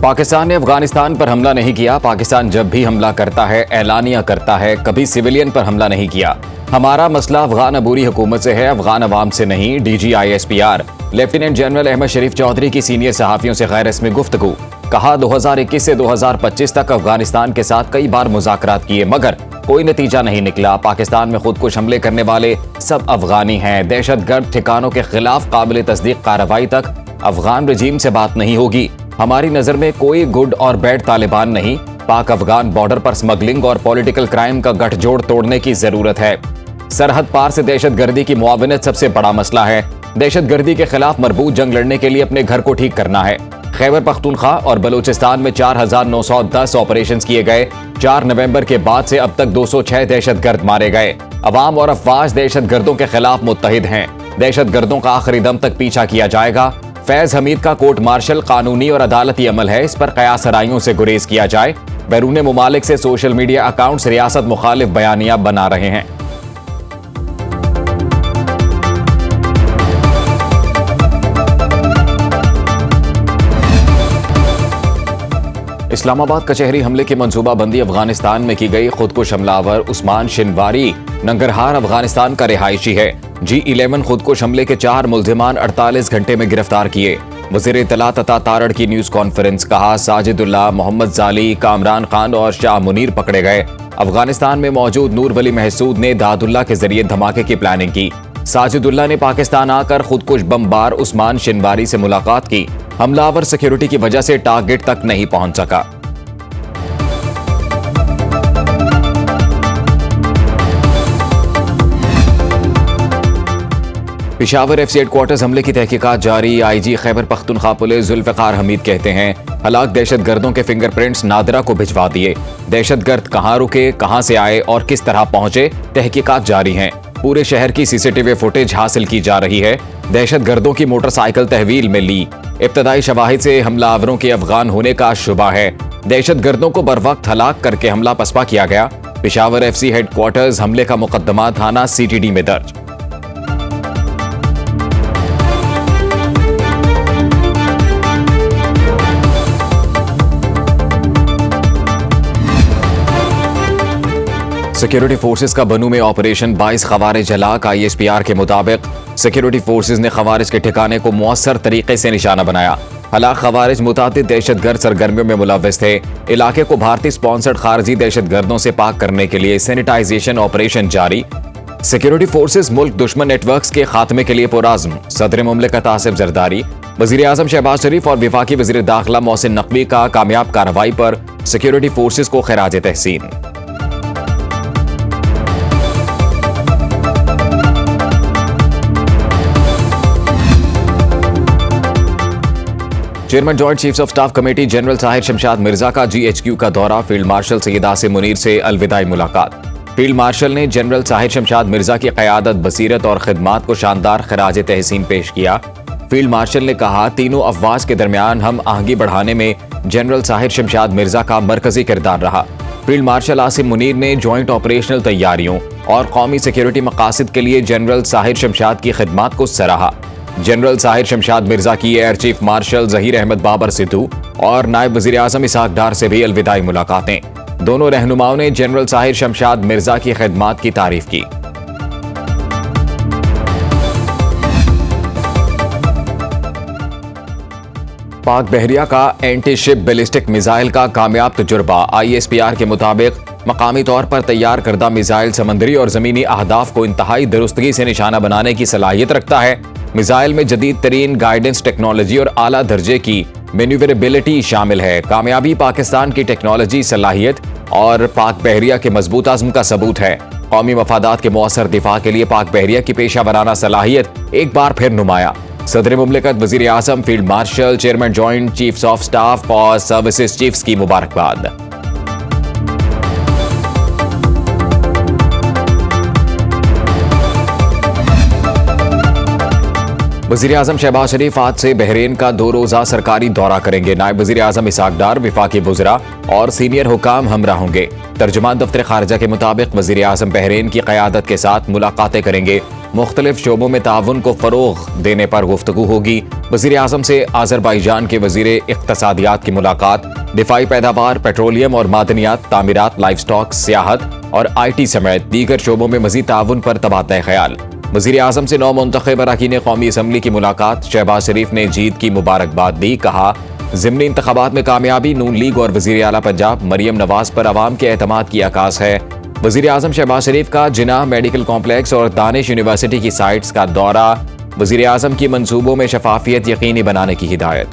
पाकिस्तान ने अफगानिस्तान पर हमला नहीं किया। पाकिस्तान जब भी हमला करता है ऐलानिया करता है, कभी सिविलियन पर हमला नहीं किया। हमारा मसला अफगान अबूरी हुकूमत से है, अफगान अवाम से नहीं। DGISPR लेफ्टिनेंट जनरल अहमद शरीफ चौधरी की सीनियर सहाफियों से गैर रस्मी गुफ्तगू। कहा 2021 से 2025 तक अफगानिस्तान के साथ कई बार मुज़ाकरात किए मगर कोई नतीजा नहीं निकला। पाकिस्तान में खुदकुश हमले करने वाले सब अफगानी हैं। दहशतगर्द ठिकानों के खिलाफ काबिल तस्दीक कार्रवाई तक अफगान रजीम से बात नहीं होगी। हमारी नजर में कोई गुड और बैड तालिबान नहीं। पाक अफगान बॉर्डर पर स्मगलिंग और पॉलिटिकल क्राइम का गठजोड़ तोड़ने की जरूरत है। सरहद पार से दहशतगर्दी की मुआवनत सबसे बड़ा मसला है। दहशतगर्दी के खिलाफ मरबूत जंग लड़ने के लिए अपने घर को ठीक करना है। खैबर पख्तूनख्वा और बलूचिस्तान में 4910 ऑपरेशंस किए गए। 4 नवंबर के बाद से अब तक 206 दहशतगर्द मारे गए। अवाम और अफवाज दहशतगर्दों के खिलाफ मुत्तहिद हैं। दहशतगर्दों का आखिरी दम तक पीछा किया जाएगा। फैज हमीद का कोर्ट मार्शल कानूनी और अदालती अमल है, इस पर कयास हराइयों से गुरेज किया जाए। बैरून मुमालिक से सोशल मीडिया अकाउंट्स रियासत मुखालिफ बयानिया बना रहे हैं। इस्लामाबाद कचहरी हमले की मंसूबाबंदी अफगानिस्तान में की गई। खुदकुश हमलावर उस्मान शिनवारी नंगरहार अफगानिस्तान का रिहायशी है। G11 खुदकुश हमले के 4 मुल्जिमान 48 घंटे में गिरफ्तार किए। वज़ीर इत्तलात अता तारड़ की न्यूज कॉन्फ्रेंस। कहा साजिदुल्लाह, मोहम्मद जाली, कामरान खान और शाह मुनीर पकड़े गए। अफगानिस्तान में मौजूद नूर वली महसूद ने दादुल्ला के जरिए धमाके की प्लानिंग की। साजिदुल्लाह ने पाकिस्तान आकर खुदकुश बमबार उस्मान शिनवारी से मुलाकात की। हमलावर सिक्योरिटी की वजह से टारगेट तक नहीं पहुंच सका। पेशावर FC हेडक्वार्टर्स हमले की तहकीकात जारी। IG खैबर पख्तूनख्वा पुलिस जुल्फ़िकार हमीद कहते हैं हलाक दहशतगर्दों के फिंगरप्रिंट्स नादरा को भिजवा दिए। दहशतगर्द कहां रुके, कहां से आए और किस तरह पहुंचे, तहकीकात जारी हैं। पूरे शहर की CCTV फुटेज हासिल की जा रही है। दहशतगर्दों की मोटरसाइकिल तहवील में ली। इब्तदाई शवाहिद से हमलावरों के अफगान होने का शुबा है। दहशतगर्दों को बरवक्त हलाक करके हमला पसपा किया गया। पेशावर FC हेडक्वार्टर्स हमले का मुकदमा थाना CTD में दर्ज। सिक्योरिटी फोर्सेस का बनू में ऑपरेशन 22 खवारिज हलाक। ISPR के मुताबिक सिक्योरिटी फोर्सेस ने खवारिज के ठिकाने को मुअस्सर तरीके से निशाना बनाया। हलाक खवारिज मुतादिद दहशतगर्द सरगर्मियों में मुलव्वस थे। इलाके को भारतीय स्पॉन्सर्ड खारजी दहशतगर्दों से पाक करने के लिए सैनिटाइजेशन ऑपरेशन जारी। सिक्योरिटी फोर्सेस मुल्क दुश्मन नेटवर्क्स के खात्मे के लिए पुराज़्म। सदर मुमलिकत आसिफ जरदारी, वज़ीर आज़म शहबाज शरीफ और वफाकी वज़ीर दाखिला मोहसिन नकवी का कामयाब कार्रवाई पर सिक्योरिटी फोर्सेस को खिराज तहसीन। Chairman joint chiefs of staff committee general Sahir Shamshad Mirza का GHQ का दौरा। फील्ड मार्शल सैयद आसिम मुनीर से अलविदाई मुलाकात। फील्ड मार्शल ने जनरल साहिर शमशाद मिर्जा की क़यादत, बसीरत और खिदमात को शानदार खिराज तहसीन पेश किया। फील्ड मार्शल ने कहा तीनों अफवाज के दरमियान हम आहंगी बढ़ाने में जनरल साहिर शमशाद मिर्जा का मरकजी किरदार रहा। फील्ड मार्शल आसिम मुनीर ने जॉइंट ऑपरेशनल तैयारियों और कौमी सिक्योरिटी मकासद के लिए जनरल साहिर शमशाद की खिदमात को सराहा। जनरल साहिर शमशाद मिर्जा की air chief marshal Zaheer Ahmed Babar Sidhu और नायब वज़ीर आज़म इसहाक डार से भी अलविदाई मुलाकातें। दोनों रहनुमाओं ने जनरल साहिर शमशाद मिर्जा की खिदमात की तारीफ की। पाक बहरिया का एंटी शिप बैलिस्टिक मिसाइल का कामयाब तजुर्बा। ISPR के मुताबिक मकामी तौर पर तैयार करदा मिसाइल समंदरी और जमीनी अहदाफ को इंतहाई दुरुस्तगी से निशाना बनाने की सलाहियत रखता है। मिसाइल में जदीद तरीन गाइडेंस टेक्नोलॉजी और आला दर्जे की मैन्यूवरेबिलिटी शामिल है। कामयाबी पाकिस्तान की टेक्नोलॉजी सलाहियत और पाक बहरिया के मजबूत आज़म का सबूत है। कौमी मफादात के मौसर दिफा के लिए पाक बहरिया की पेशा वराना सलाहियत एक बार फिर नुमाया। सदर मुमलिकत, वज़ीर आज़म, field marshal, chairman joint chiefs of staff और सर्विसेज चीफ्स की मुबारकबाद। वज़ीर आज़म शहबाज शरीफ आज से बहरीन का 2 रोज़ा सरकारी दौरा करेंगे। नायब वज़ीर आज़म इसहाक डार, वफाकी वज़रा और सीनियर हुकाम हमरा होंगे। तर्जुमान दफ्तर खारजा के मुताबिक वज़ीर आज़म बहरीन की क़यादत के साथ मुलाकातें करेंगे। मुख्तलिफ शोबों में ताउन को फरोग देने पर गुफ्तगू होगी। वज़ीर आज़म से आज़रबाईजान के वज़ीर इक़्तिसादियात की मुलाकात। दिफाई पैदावार, पेट्रोलियम और मादनियात, तामीरात, लाइफ स्टॉक, सियाहत और IT समेत दीगर शोबों में मज़ीद ताउन पर तबादला ख्याल। वज़ीर आज़म से नौ मुंतखब अरकान कौमी असम्बली की मुलाकात। शहबाज शरीफ ने जीत की मुबारकबाद दी। कहा, ज़िमनी इंतखाबात में कामयाबी नून लीग और वज़ीर आला पंजाब मरियम नवाज पर अवाम के एतमाद की आकाश है। वज़ीर आज़म शहबाज शरीफ का जिन्ना मेडिकल कॉम्प्लेक्स और दानिश यूनिवर्सिटी की साइट्स का दौरा। वज़ीर आज़म की मंसूबों में शफाफियत यकीनी बनाने की हिदायत।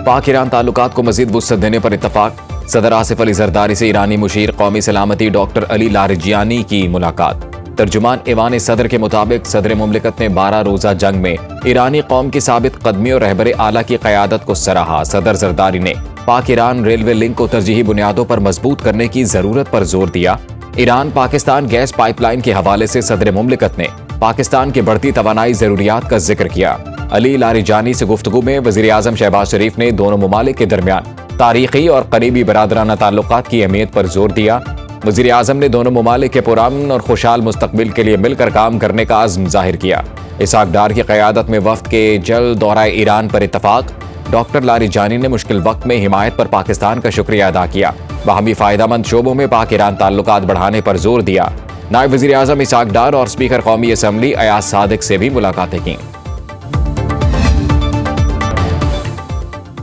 पाक ईरान ताल्लुकात को मज़ीद वुसअत देने पर इत्तफाक। सदर आसिफ अली जरदारी से ईरानी मुशीर कौमी सलामती डॉक्टर अली लारिजियानी की मुलाकात। तर्जुमान ईवान सदर के मुताबिक सदर मुमलिकत ने 12 रोज़ा जंग में ईरानी कौम की साबित कदमी और रहबर आला की क़यादत को सराहा। सदर जरदारी ने पाक ईरान रेलवे लिंक को तरजीही बुनियादों पर मजबूत करने की ज़रूरत पर जोर दिया। ईरान पाकिस्तान गैस पाइपलाइन के हवाले से सदर मुमलिकत ने पाकिस्तान की बढ़ती तवानाई ज़रूरियात का जिक्र किया। अली लारिजानी से गुफ्तगू में वज़ीर आज़म शहबाज शरीफ ने दोनों ममालिक के दरमियान तारीखी और करीबी बरादराना ताल्लुकात की अहमियत पर जोर दिया। वज़ीर आज़म ने दोनों ममालिक के पुरअमन और खुशहाल मुस्तकबिल के लिए मिलकर काम करने का अज़्म जाहिर किया। इसहाक डार की क़यादत में वफ़द के जल्द दौरा ईरान पर इत्तफाक। डॉक्टर लारिजानी ने मुश्किल वक्त में हिमायत पर पाकिस्तान का शुक्रिया अदा किया। बाहमी फ़ायदेमंद शोबों में पाक ईरान ताल्लुकात बढ़ाने पर जोर दिया। नायब वज़ीर आज़म इसहाक डार और स्पीकर कौमी असम्बली अयाज सादिक से भी मुलाकातें की।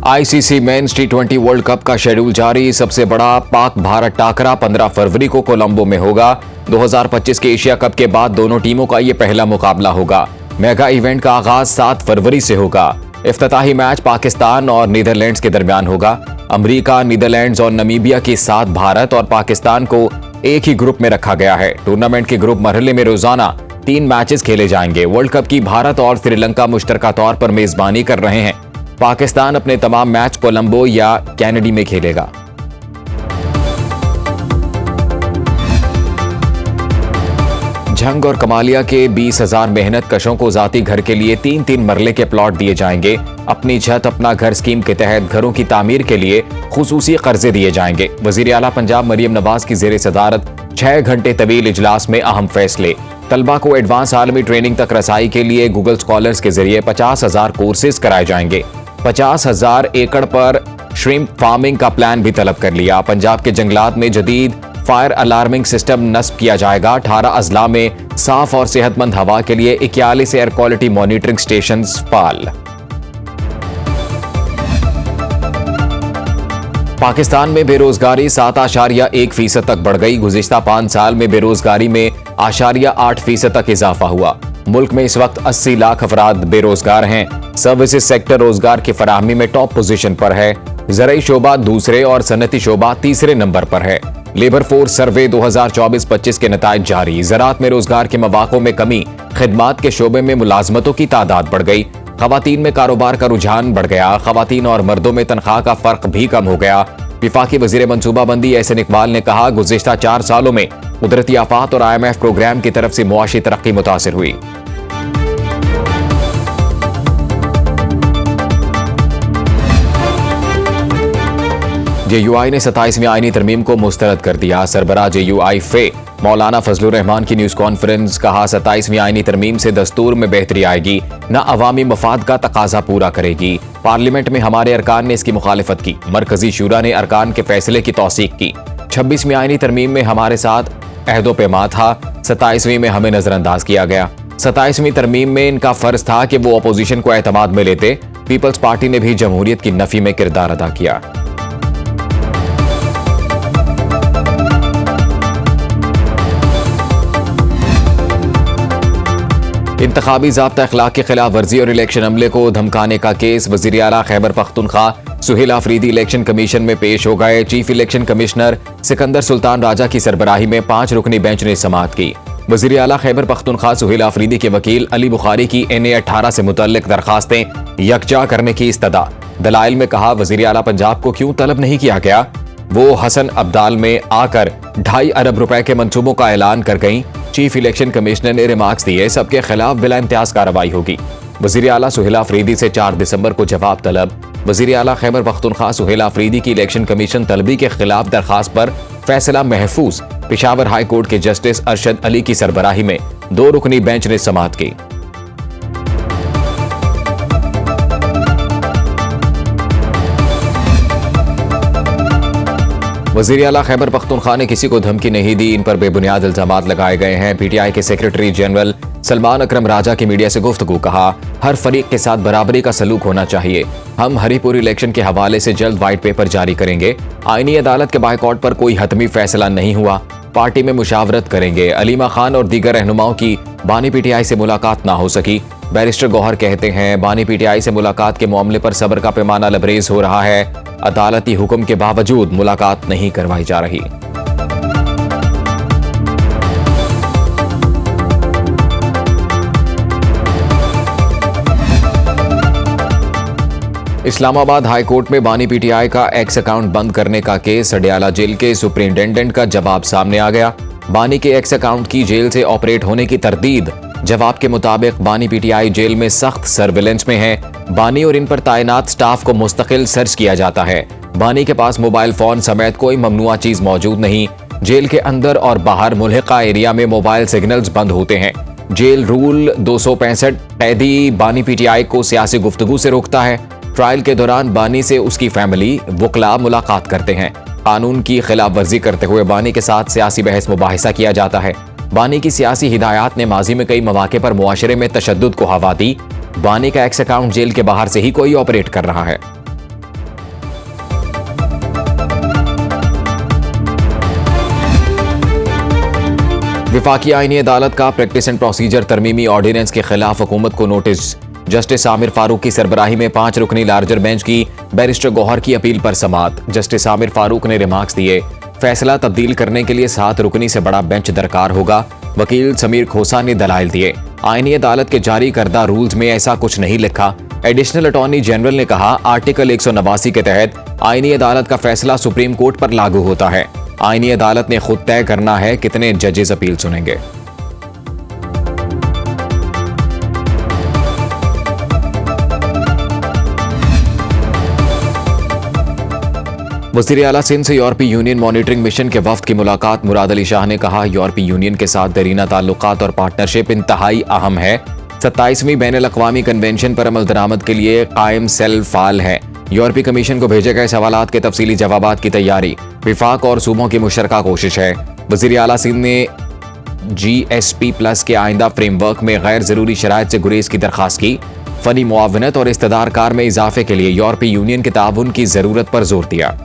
ICC men's T20 world cup का शेड्यूल जारी। सबसे बड़ा पाक भारत टाकरा 15 फरवरी को कोलंबो में होगा। 2025 के एशिया कप के बाद दोनों टीमों का ये पहला मुकाबला होगा। मेगा इवेंट का आगाज 7 फरवरी से होगा। इफ्तिताही मैच पाकिस्तान और नीदरलैंड्स के दरमियान होगा। अमेरिका, नीदरलैंड्स और नमीबिया के साथ भारत और पाकिस्तान को एक ही ग्रुप में रखा गया है। टूर्नामेंट के ग्रुप मरहले में रोजाना 3 मैचेस खेले जाएंगे। वर्ल्ड कप की भारत और श्रीलंका मुश्तरका तौर पर मेजबानी कर रहे हैं। पाकिस्तान अपने तमाम मैच कोलंबो या कैनेडी में खेलेगा। झंग और कमालिया के 20,000 मेहनत कशों को जाती घर के लिए 3-3 मरले के प्लॉट दिए जाएंगे। अपनी छत अपना घर स्कीम के तहत घरों की तामीर के लिए खुसूसी कर्जे दिए जाएंगे। वज़ीर आला पंजाब मरियम नवाज की ज़ेर सदारत 6 घंटे तवील इजलास में अहम फैसले। तलबा को एडवांस आलमी ट्रेनिंग तक रसाई के लिए गूगल स्कॉलर्स के जरिए 50,000 कोर्सेज कराए जाएंगे। 50,000 एकड़ पर श्रिम्प फार्मिंग का प्लान भी तलब कर लिया। पंजाब के जंगलात में जदीद फायर अलार्मिंग सिस्टम नस्ब किया जाएगा। 18 अजला में साफ और सेहतमंद हवा के लिए 41 एयर क्वालिटी मॉनिटरिंग स्टेशन फाल। पाकिस्तान में बेरोजगारी 7.1% तक बढ़ गई। गुज़िश्ता 5 साल में बेरोजगारी में 8.8% तक इजाफा हुआ। मुल्क में इस वक्त 80 लाख अफराद बेरोजगार हैं। सर्विसेज सेक्टर रोजगार की फराहमी में टॉप पोजीशन पर है। ज़राई शोबा दूसरे और सनती शोबा तीसरे नंबर पर है। लेबर फोर्स सर्वे 2024-25 के नताइज जारी। ज़राअत में रोजगार के मौक़ों में कमी। खिदमात के शोबे में मुलाजमतों की तादाद बढ़ गई। ख़वातीन में कारोबार का रुझान बढ़ गया। ख़वातीन और मर्दों में तनख्वाह का फ़र्क भी कम हो गया। विफाकी वज़ीर मनसूबाबंदी एहसन इकबाल ने कहा, गुज़िश्ता 4 सालों में कुदरती आफात और IMF प्रोग्राम की तरफ से मुआशी तरक्की मुतासिर हुई। JUI ने 27वीं आईनी तरमीम को मुस्तरद कर दिया। सरबराह JUI फे मौलाना फजलुर रहमान की न्यूज़ कॉन्फ्रेंस। कहा, 27वीं आईनी तरमीम से दस्तूर में बेहतरी आएगी, न अवामी मफाद का तकाजा पूरा करेगी। पार्लियामेंट में हमारे अरकान ने इसकी मुखालिफत की। मरकजी शूरा ने अरकान के फैसले की तौसीक की। 26वीं आईनी तरमीम में हमारे साथ अहदो पैमा था। 27वीं में हमें नजरअंदाज किया गया। 27वीं तरमीम में इनका फर्ज था कि वो अपोजिशन को एतमाद में लेते। पीपल्स पार्टी ने भी जमहूरियत की नफी में किरदार अदा किया। इंतखाबी ज़ाब्ता अखलाक की खिलाफ वर्जी और इलेक्शन अमले को धमकाने का केस। वज़ीर आला खैबर पख्तूनख्वा सुहेल आफरीदी इलेक्शन कमीशन में पेश हो गए। Chief election commissioner Sikandar Sultan Raja की सरबराही में 5 रुकनी बेंच ने समाअत की। वज़ीर आला खैबर पख्तूनख्वा सुहेल आफरीदी के वकील अली बुखारी की NA 18 से मुतल्लिक दरखास्तें यकजा करने की इस्तदा। दलाइल में कहा, वज़ीर आला पंजाब को क्यों तलब नहीं किया गया। वो हसन अब्दाल में आकर 2.5 अरब रुपए के मंसूबों का ऐलान कर गईं। चीफ इलेक्शन कमिश्नर ने रिमार्क्स दिए, सबके खिलाफ बिला इम्तियाज कार्रवाई होगी। वज़ीर आला सुहेल आफरीदी से 4 दिसंबर को जवाब तलब। वज़ीर आला खैबर पख्तूनख्वा सुहेल आफरीदी की इलेक्शन कमीशन तलबी के खिलाफ दरखास्त पर फैसला महफूज। पेशावर हाई कोर्ट के जस्टिस अरशद अली की सरबराही में 2 रुकनी बेंच ने समाअत की। वज़ीर आला खैबर पख्तूनख्वा ने किसी को धमकी नहीं दी, इन पर बेबुनियाद इल्जामात लगाए गए हैं। पीटीआई के सेक्रेटरी जनरल सलमान अकरम राजा की मीडिया से गुफ्तगू। कहा, हर फरीक के साथ बराबरी का सलूक होना चाहिए। हम हरीपुर इलेक्शन के हवाले से जल्द व्हाइट पेपर जारी करेंगे। आईनी अदालत के बायकॉट पर कोई हतमी फैसला नहीं हुआ, पार्टी में मुशावरत करेंगे। अलीमा खान और दीगर रहनुमाओं की बानी पीटीआई से मुलाकात ना हो सकी। बैरिस्टर गौहर कहते हैं, बानी पीटीआई से मुलाकात के मामले पर सब्र का पैमाना लबरेज हो रहा है। अदालती हुक्म के बावजूद मुलाकात नहीं करवाई जा रही। इस्लामाबाद हाई कोर्ट में बानी पीटीआई का एक्स अकाउंट बंद करने का केस, अडयाला जेल के सुपरिंटेंडेंट का जवाब सामने आ गया। बानी के एक्स अकाउंट की जेल से ऑपरेट होने की तरदीद। जवाब के मुताबिक बानी पीटीआई जेल में सख्त सर्विलेंस में है। बानी और इन पर तैनात स्टाफ को मुस्तकिल सर्च किया जाता है। बानी के पास मोबाइल फोन समेत कोई ममनुआ चीज मौजूद नहीं। जेल के अंदर और बाहर मुल्हिका एरिया में मोबाइल सिग्नल्स बंद होते हैं। जेल रूल 265 कैदी बानी पीटीआई को सियासी गुफ्तगू से रोकता है। ट्रायल के दौरान बानी से उसकी फैमिली वकला मुलाकात करते हैं। कानून की खिलाफ वर्जी करते हुए बानी के साथ सियासी बहस मुबाहिसा किया जाता है। बानी की सियासी हिदायत ने माजी में कई मौके पर मुआशरे में तशद्दुद को हवा दी। बानी का एक्स अकाउंट जेल के बाहर से ही कोई ऑपरेट कर रहा है। विफाकी आईनी अदालत का प्रैक्टिस एंड प्रोसीजर तरमीमी ऑर्डिनेंस के खिलाफ हुकूमत को नोटिस। जस्टिस आमिर फारूक की सरबराही में 5 रुकनी लार्जर बेंच की बैरिस्टर गौहर की अपील पर समाअत। जस्टिस आमिर फारूक ने रिमार्क्स दिए, फैसला तब्दील करने के लिए 7 रुकनी से बड़ा बेंच दरकार होगा। वकील समीर खोसा ने दलाइल दिए, आईनी अदालत के जारी करदा रूल्स में ऐसा कुछ नहीं लिखा। एडिशनल अटॉर्नी जनरल ने कहा, आर्टिकल 189 के तहत आईनी अदालत का फैसला सुप्रीम कोर्ट पर लागू होता है। आईनी अदालत ने खुद तय करना है कितने जजेस अपील सुनेंगे। वज़ीर आला सिंध से यूरोपीय यूनियन मॉनिटरिंग मिशन के वफ्द की मुलाकात। मुराद अली शाह ने कहा, यूरोपीय यूनियन के साथ दरीना ताल्लुकात और पार्टनरशिप इंतहाई अहम है। 27वीं बैनुल अक़वामी कन्वेंशन पर अमल दरामद के लिए कायम सेल फाल है। यूरोपीय कमीशन को भेजे गए सवालात के तफसीली जवाबात की तैयारी विफाक और सूबों की मुशतरका कोशिश है। वज़ीर आला सिंध ने GSP+ के आइंदा फ्रेमवर्क में गैर ज़रूरी शराइत से गुरेज की दरख्वास्त की। फ़नी मुआवनत और इस्तदार कार में इजाफे के लिए यूरोपीय यूनियन के ताउन की ज़रूरत पर जोर दिया।